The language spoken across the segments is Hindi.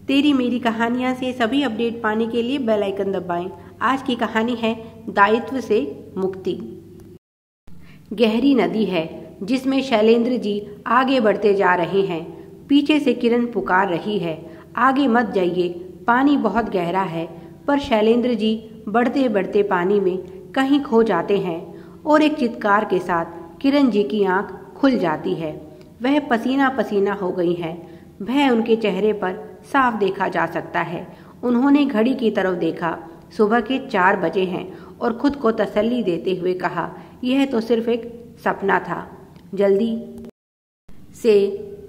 तेरी मेरी कहानियाँ से सभी अपडेट पाने के लिए बेल आइकन दबाएं। आज की कहानी है दायित्व से मुक्ति। गहरी नदी है जिसमें शैलेंद्र जी आगे बढ़ते जा रहे हैं। पीछे से किरण पुकार रही है, आगे मत जाइए, पानी बहुत गहरा है। पर शैलेंद्र जी बढ़ते बढ़ते पानी में कहीं खो जाते हैं और एक चित्कार के साथ किरण जी की आंख खुल जाती है। वह पसीना पसीना हो गई हैं। भय उनके चेहरे पर साफ देखा जा सकता है। उन्होंने घड़ी की तरफ देखा, सुबह के 4 बजे हैं और खुद को तसल्ली देते हुए कहा, यह तो सिर्फ एक सपना था। जल्दी से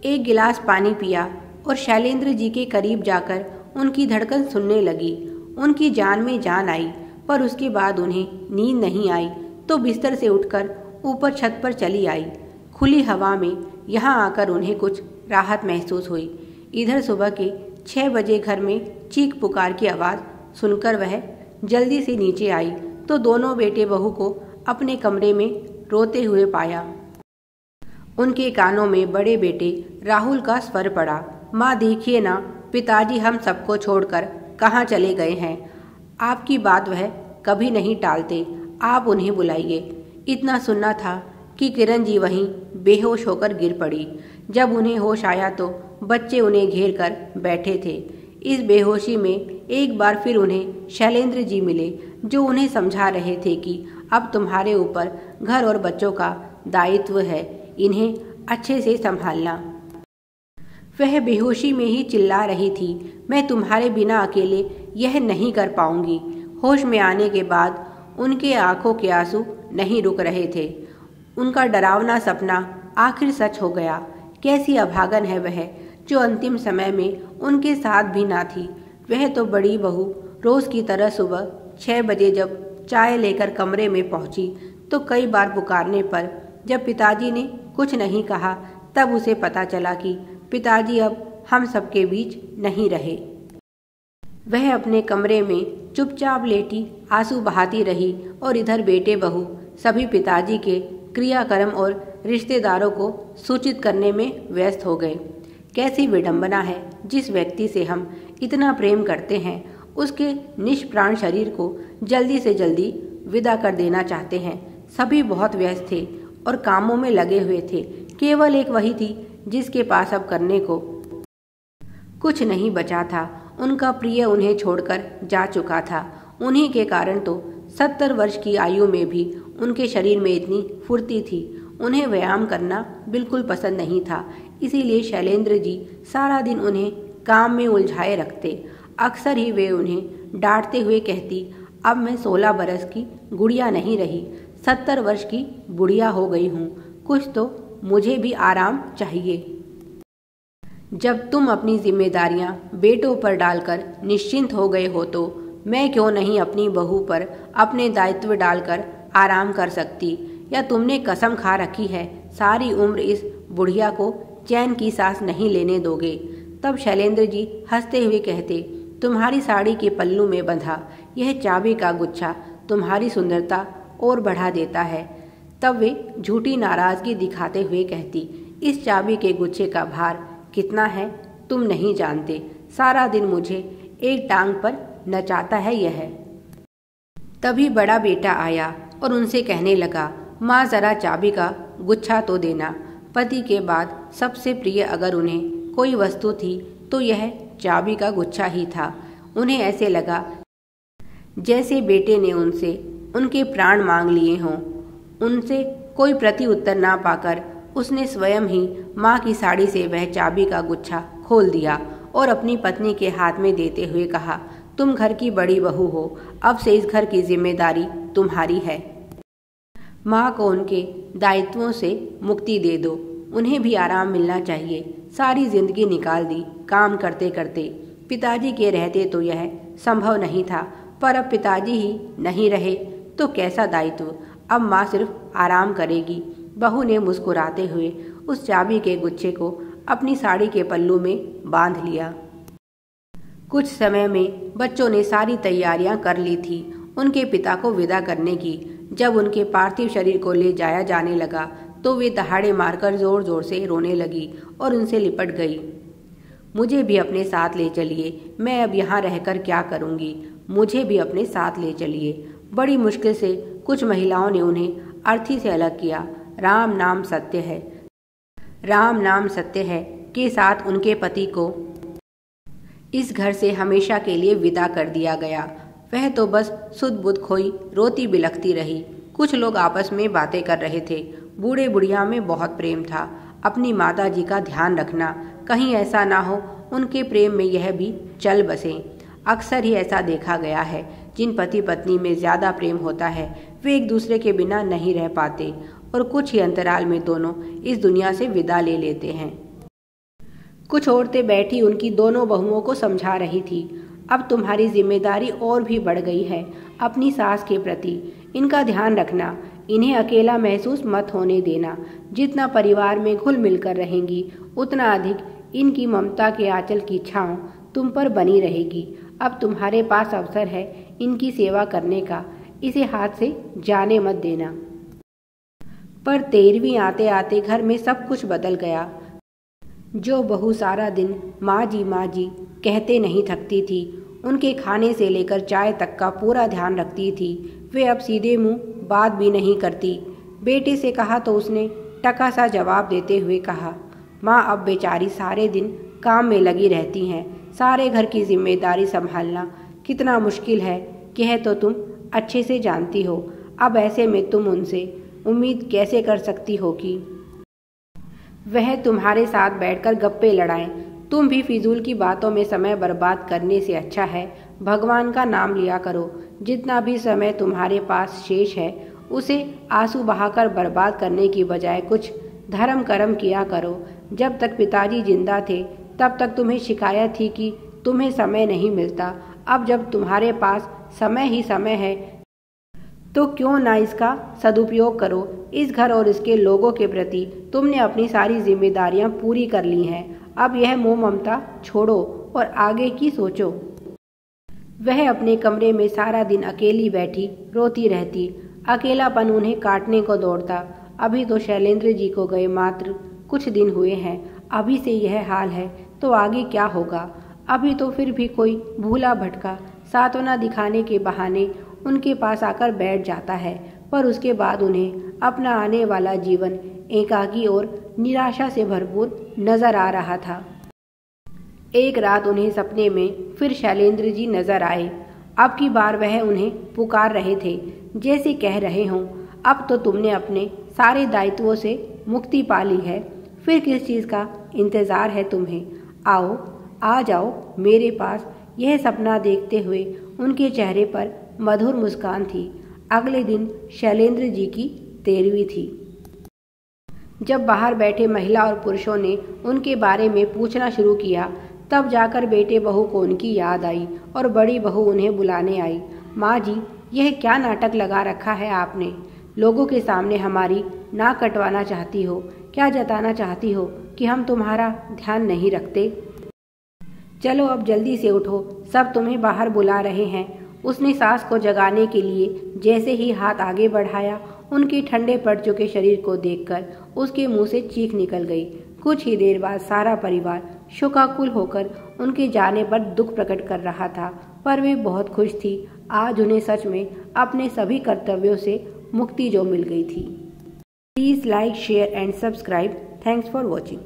एक गिलास पानी पिया और शैलेंद्र जी के करीब जाकर उनकी धड़कन सुनने लगी। उनकी जान में जान आई, पर उसके बाद उन्हें नींद नहीं आई तो बिस्तर से उठकर ऊपर छत पर चली आई। खुली हवा में यहाँ आकर उन्हें कुछ राहत महसूस हुई। इधर सुबह के 6 बजे घर में चीख पुकार की आवाज़ सुनकर वह जल्दी से नीचे आई तो दोनों बेटे बहू को अपने कमरे में रोते हुए पाया। उनके कानों में बड़े बेटे राहुल का स्वर पड़ा, माँ देखिए ना, पिताजी हम सबको छोड़कर कहाँ चले गए हैं। आपकी बात वह कभी नहीं टालते, आप उन्हें बुलाइए। इतना सुनना था कि किरण जी वहीं बेहोश होकर गिर पड़ी। जब उन्हें होश आया तो बच्चे उन्हें घेर कर बैठे थे। इस बेहोशी में एक बार फिर उन्हें शैलेंद्र जी मिले, जो उन्हें समझा रहे थे कि अब तुम्हारे ऊपर घर और बच्चों का दायित्व है, इन्हें अच्छे से संभालना। वह बेहोशी में ही चिल्ला रही थी, मैं तुम्हारे बिना अकेले यह नहीं कर पाऊंगी। होश में आने के बाद उनके आंखों के आंसू नहीं रुक रहे थे। उनका डरावना सपना आखिर सच हो गया। कैसी अभागन है वह, जो अंतिम समय में उनके साथ भी ना थी। वह तो बड़ी बहू रोज की तरह सुबह 6 बजे जब चाय लेकर कमरे में पहुंची तो कई बार पुकारने पर जब पिताजी ने कुछ नहीं कहा तब उसे पता चला कि पिताजी अब हम सबके बीच नहीं रहे। वह अपने कमरे में चुपचाप लेटी आंसू बहाती रही और इधर बेटे बहू सभी पिताजी के क्रियाक्रम और रिश्तेदारों को सूचित करने में व्यस्त हो गए। कैसी विडंबना है, जिस व्यक्ति से हम इतना प्रेम करते हैं उसके निष्प्राण शरीर को जल्दी से जल्दी विदा कर देना चाहते हैं। सभी बहुत व्यस्त थे और कामों में लगे हुए थे। केवल एक वही थी जिसके पास अब करने को कुछ नहीं बचा था। उनका प्रिय उन्हें छोड़कर जा चुका था। उन्हीं के कारण तो 70 वर्ष की आयु में भी उनके शरीर में इतनी फुर्ती थी। उन्हें व्यायाम करना बिल्कुल पसंद नहीं था, इसीलिए शैलेंद्र जी सारा दिन उन्हें काम में उलझाए रखते। अक्सर ही वे उन्हें डांटते हुए कहती, अब मैं 16 बरस की गुड़िया नहीं रही, 70 वर्ष की बुढ़िया हो गई हूँ, कुछ तो मुझे भी आराम चाहिए। जब तुम अपनी जिम्मेदारियां बेटों पर डालकर निश्चिंत हो गए हो तो मैं क्यों नहीं अपनी बहू पर अपने दायित्व डालकर आराम कर सकती। या तुमने कसम खा रखी है सारी उम्र इस बुढ़िया को चैन की सांस नहीं लेने दोगे। तब शैलेंद्र जी हंसते हुए कहते, तुम्हारी साड़ी के पल्लू में बंधा यह चाबी का गुच्छा तुम्हारी सुंदरता और बढ़ा देता है। तब वे झूठी नाराजगी दिखाते हुए कहती, इस चाबी के गुच्छे का भार कितना है तुम नहीं जानते, सारा दिन मुझे एक टांग पर नचाता है यह। तभी बड़ा बेटा आया और उनसे कहने लगा, माँ जरा चाबी का गुच्छा तो देना। पति के बाद सबसे प्रिय अगर उन्हें कोई वस्तु थी तो यह चाबी का गुच्छा ही था। उन्हें ऐसे लगा जैसे बेटे ने उनसे उनके प्राण मांग लिए हों। उनसे कोई प्रति उत्तर ना पाकर उसने स्वयं ही माँ की साड़ी से वह चाबी का गुच्छा खोल दिया और अपनी पत्नी के हाथ में देते हुए कहा, तुम घर की बड़ी बहू हो, अब से इस घर की जिम्मेदारी तुम्हारी है। माँ को उनके दायित्वों से मुक्ति दे दो, उन्हें भी आराम मिलना चाहिए। सारी जिंदगी निकाल दी काम करते करते। पिताजी के रहते तो यह संभव नहीं था, पर अब पिताजी ही नहीं रहे तो कैसा दायित्व। अब माँ सिर्फ आराम करेगी। बहू ने मुस्कुराते हुए उस चाबी के गुच्छे को अपनी साड़ी के पल्लू में बांध लिया। कुछ समय में बच्चों ने सारी तैयारियां कर ली थी उनके पिता को विदा करने की। जब उनके पार्थिव शरीर को ले जाया जाने लगा तो वे दहाड़े मारकर जोर जोर से रोने लगी और उनसे लिपट गई। मुझे भी अपने साथ ले चलिए, मैं अब यहाँ रहकर क्या करूँगी, मुझे भी अपने साथ ले चलिए। बड़ी मुश्किल से कुछ महिलाओं ने उन्हें अर्थी से अलग किया। राम नाम सत्य है, राम नाम सत्य है के साथ उनके पति को इस घर से हमेशा के लिए विदा कर दिया गया। वह तो बस सुध बुध खोई रोती बिलखती रही। कुछ लोग आपस में बातें कर रहे थे। बूढ़े बुढ़िया में बहुत प्रेम था। अपनी माता जी का ध्यान रखना, कहीं ऐसा ना हो उनके प्रेम में यह भी चल बसें। अक्सर ही ऐसा देखा गया है, जिन पति पत्नी में ज़्यादा प्रेम होता है वे एक दूसरे के बिना नहीं रह पाते और कुछ ही अंतराल में दोनों इस दुनिया से विदा ले लेते हैं। कुछ औरतें बैठी उनकी दोनों बहुओं को समझा रही थी। अब तुम्हारी जिम्मेदारी और भी बढ़ गई है अपनी सास के प्रति। इनका ध्यान रखना, इन्हें अकेला महसूस मत होने देना। जितना परिवार में घुल मिलकर रहेंगी उतना अधिक इनकी ममता के आंचल की छांव तुम पर बनी रहेगी। अब तुम्हारे पास अवसर है इनकी सेवा करने का, इसे हाथ से जाने मत देना। पर 13वीं आते आते घर में सब कुछ बदल गया। जो बहू सारा दिन माँ जी कहते नहीं थकती थी, उनके खाने से लेकर चाय तक का पूरा ध्यान रखती थी, वे अब सीधे मुंह बात भी नहीं करती। बेटे से कहा तो उसने टका सा जवाब देते हुए कहा, माँ अब बेचारी सारे दिन काम में लगी रहती हैं। सारे घर की जिम्मेदारी संभालना कितना मुश्किल है यह तो तुम अच्छे से जानती हो। अब ऐसे में तुम उनसे उम्मीद कैसे कर सकती हो कि वह तुम्हारे साथ बैठकर गप्पे लड़ाएं। तुम भी फिजूल की बातों में समय बर्बाद करने से अच्छा है भगवान का नाम लिया करो। जितना भी समय तुम्हारे पास शेष है उसे आंसू बहाकर बर्बाद करने की बजाय कुछ धर्म कर्म किया करो। जब तक पिताजी जिंदा थे तब तक तुम्हें शिकायत थी कि तुम्हें समय नहीं मिलता। अब जब तुम्हारे पास समय ही समय है तो क्यों ना इसका सदुपयोग करो। इस घर और इसके लोगों के प्रति तुमने अपनी सारी जिम्मेदारियां पूरी कर ली हैं। अब यह मोह ममता छोड़ो और आगे की सोचो। वह अपने कमरे में सारा दिन अकेली बैठी रोती रहती। अकेलापन उन्हें काटने को दौड़ता। अभी तो शैलेंद्र जी को गए मात्र कुछ दिन हुए हैं। अभी से यह हाल है तो आगे क्या होगा। अभी तो फिर भी कोई भूला भटका सांत्वना दिखाने के बहाने उनके पास आकर बैठ जाता है, पर उसके बाद उन्हें अपना आने वाला जीवन एकाकी और निराशा से भरपूर नजर आ रहा था। एक रात उन्हें सपने में फिर शैलेंद्र जी नजर आए। अब की बार वह उन्हें पुकार रहे थे, जैसे कह रहे हों, अब तो तुमने अपने सारे दायित्वों से मुक्ति पा ली है, फिर किस चीज़ का इंतज़ार है तुम्हें। आओ, आ जाओ मेरे पास। यह सपना देखते हुए उनके चेहरे पर मधुर मुस्कान थी। अगले दिन शैलेंद्र जी की 13वीं थी। जब बाहर बैठे महिला और पुरुषों ने उनके बारे में पूछना शुरू किया तब जाकर बेटे बहू को उनकी याद आई और बड़ी बहू उन्हें बुलाने आई। माँ जी, यह क्या नाटक लगा रखा है आपने? लोगों के सामने हमारी नाक कटवाना चाहती हो? क्या जताना चाहती हो कि हम तुम्हारा ध्यान नहीं रखते? चलो अब जल्दी से उठो, सब तुम्हें बाहर बुला रहे हैं। उसने सास को जगाने के लिए जैसे ही हाथ आगे बढ़ाया, उनके ठंडे पड़ चुके शरीर को देखकर उसके मुंह से चीख निकल गई। कुछ ही देर बाद सारा परिवार शोकाकुल होकर उनके जाने पर दुख प्रकट कर रहा था, पर वे बहुत खुश थी। आज उन्हें सच में अपने सभी कर्तव्यों से मुक्ति जो मिल गई थी। Please like, share and subscribe. Thanks for watching.